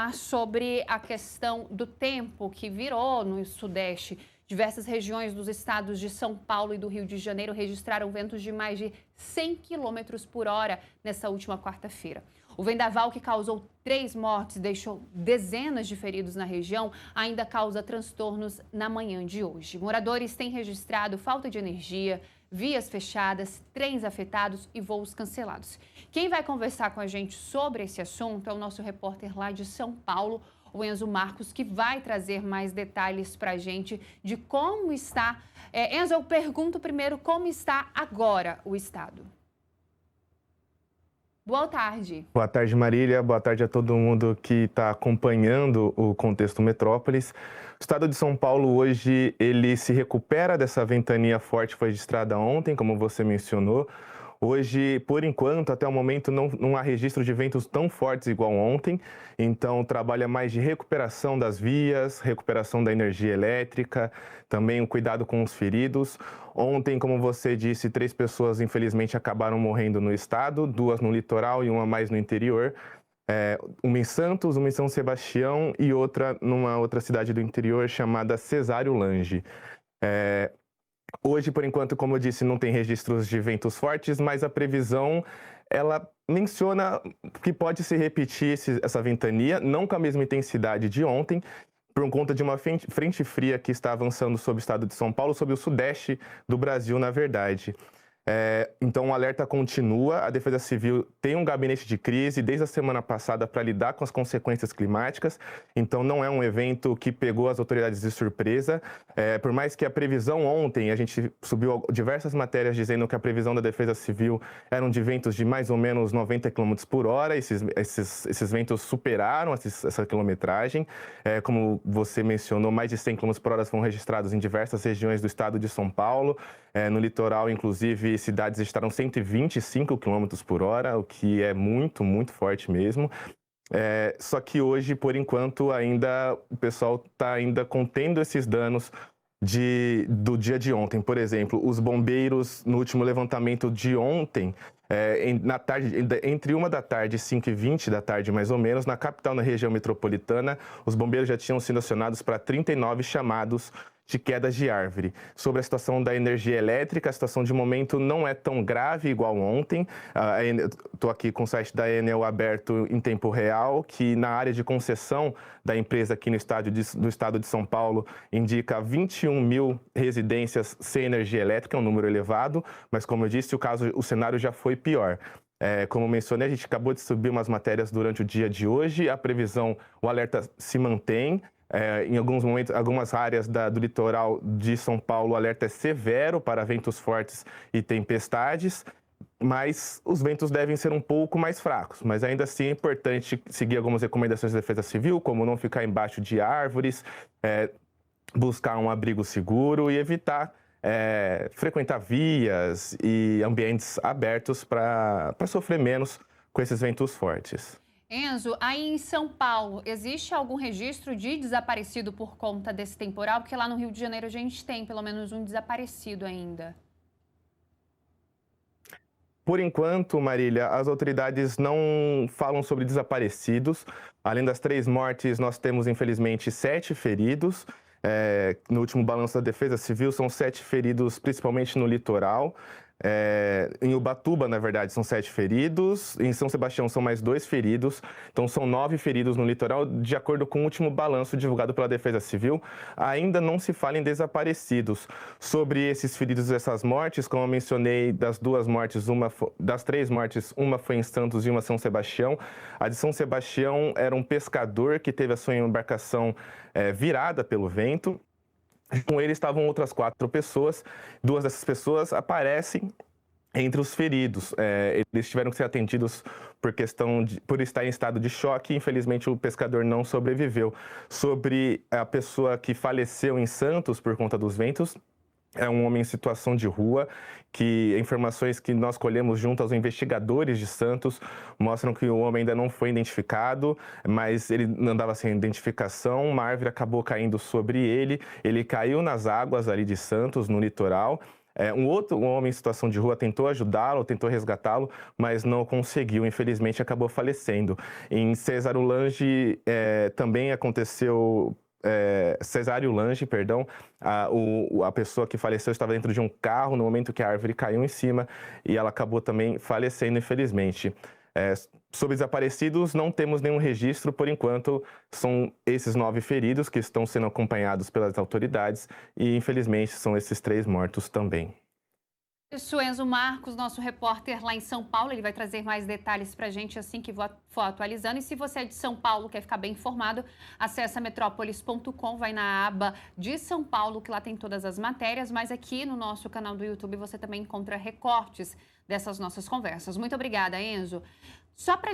falar sobre a questão do tempo que virou no Sudeste. Diversas regiões dos estados de São Paulo e do Rio de Janeiro registraram ventos de mais de 100 quilômetros por hora nessa última quarta-feira. O vendaval, que causou 3 mortes e deixou dezenas de feridos na região, ainda causa transtornos na manhã de hoje. Moradores têm registrado falta de energia, vias fechadas, trens afetados e voos cancelados. Quem vai conversar com a gente sobre esse assunto é o nosso repórter lá de São Paulo, o Enzo Marcos, que vai trazer mais detalhes para a gente de como está. Enzo, eu pergunto primeiro como está agora o estado. Boa tarde. Boa tarde, Marília. Boa tarde a todo mundo que está acompanhando o Contexto Metrópolis. O estado de São Paulo hoje, ele se recupera dessa ventania forte que foi registrada ontem, como você mencionou. Hoje, por enquanto, até o momento, não há registro de ventos tão fortes igual ontem. Então, trabalha mais de recuperação das vias, recuperação da energia elétrica, também o cuidado com os feridos. Ontem, como você disse, 3 pessoas, infelizmente, acabaram morrendo no estado, 2 no litoral e uma mais no interior. Uma em Santos, uma em São Sebastião e outra numa outra cidade do interior chamada Cesário Lange. Hoje, por enquanto, como eu disse, não tem registros de ventos fortes, mas a previsão, ela menciona que pode se repetir essa ventania, não com a mesma intensidade de ontem, por conta de uma frente fria que está avançando sobre o estado de São Paulo, sobre o sudeste do Brasil, na verdade. Então, o alerta continua. A Defesa Civil tem um gabinete de crise desde a semana passada para lidar com as consequências climáticas. Então, não é um evento que pegou as autoridades de surpresa. Por mais que a previsão ontem, a gente subiu diversas matérias dizendo que a previsão da Defesa Civil eram de ventos de mais ou menos 90 km por hora. Esses ventos superaram essa quilometragem. Como você mencionou, mais de 100 km por hora foram registrados em diversas regiões do estado de São Paulo. No litoral, inclusive, cidades estarão 125 km por hora, o que é muito, muito forte mesmo. Só que hoje, por enquanto, ainda o pessoal está ainda contendo esses danos do dia de ontem. Por exemplo, os bombeiros, no último levantamento de ontem, na tarde, entre 1 da tarde e 5h20 da tarde, mais ou menos, na capital, na região metropolitana, os bombeiros já tinham sido acionados para 39 chamados de quedas de árvore. Sobre a situação da energia elétrica, a situação de momento não é tão grave igual ontem. Estou aqui com o site da Enel aberto em tempo real, que na área de concessão da empresa aqui do estado de São Paulo indica 21 mil residências sem energia elétrica, é um número elevado, mas como eu disse, o cenário já foi pior. Como mencionei, a gente acabou de subir umas matérias durante o dia de hoje, a previsão, o alerta se mantém. Em alguns momentos, algumas áreas do litoral de São Paulo, o alerta é severo para ventos fortes e tempestades, mas os ventos devem ser um pouco mais fracos. Mas ainda assim é importante seguir algumas recomendações da Defesa Civil, como não ficar embaixo de árvores, buscar um abrigo seguro e evitar frequentar vias e ambientes abertos para sofrer menos com esses ventos fortes. Enzo, aí em São Paulo, existe algum registro de desaparecido por conta desse temporal? Porque lá no Rio de Janeiro a gente tem pelo menos um desaparecido ainda. Por enquanto, Marília, as autoridades não falam sobre desaparecidos. Além das 3 mortes, nós temos, infelizmente, 7 feridos. No último balanço da Defesa Civil, são 7 feridos, principalmente no litoral. Em Ubatuba, na verdade, são 7 feridos. Em São Sebastião são mais 2 feridos. Então, são 9 feridos no litoral, de acordo com o último balanço divulgado pela Defesa Civil. Ainda não se fala em desaparecidos. Sobre esses feridos e essas mortes, como eu mencionei, das 3 mortes, uma foi em Santos e uma em São Sebastião. A de São Sebastião era um pescador que teve a sua embarcação virada pelo vento. Com ele estavam outras 4 pessoas. 2 dessas pessoas aparecem entre os feridos. Eles tiveram que ser atendidos por estar em estado de choque. Infelizmente, o pescador não sobreviveu. Sobre a pessoa que faleceu em Santos por conta dos ventos, é um homem em situação de rua, que informações que nós colhemos junto aos investigadores de Santos mostram que o homem ainda não foi identificado, mas ele andava sem identificação, uma árvore acabou caindo sobre ele, ele caiu nas águas ali de Santos, no litoral, Um homem em situação de rua tentou ajudá-lo, tentou resgatá-lo, mas não conseguiu, infelizmente acabou falecendo. Em Cesarulange também aconteceu... Cesarulange, perdão, a pessoa que faleceu estava dentro de um carro no momento que a árvore caiu em cima e ela acabou também falecendo, infelizmente. Sobre desaparecidos, não temos nenhum registro por enquanto. São esses 9 feridos que estão sendo acompanhados pelas autoridades e, infelizmente, são esses 3 mortos também. Isso, Enzo Marcos, nosso repórter lá em São Paulo, ele vai trazer mais detalhes para a gente assim que for atualizando. E se você é de São Paulo, quer ficar bem informado, acessa metrópolis.com, vai na aba de São Paulo, que lá tem todas as matérias, mas aqui no nosso canal do YouTube você também encontra recortes dessas nossas conversas. Muito obrigada, Enzo. Só pra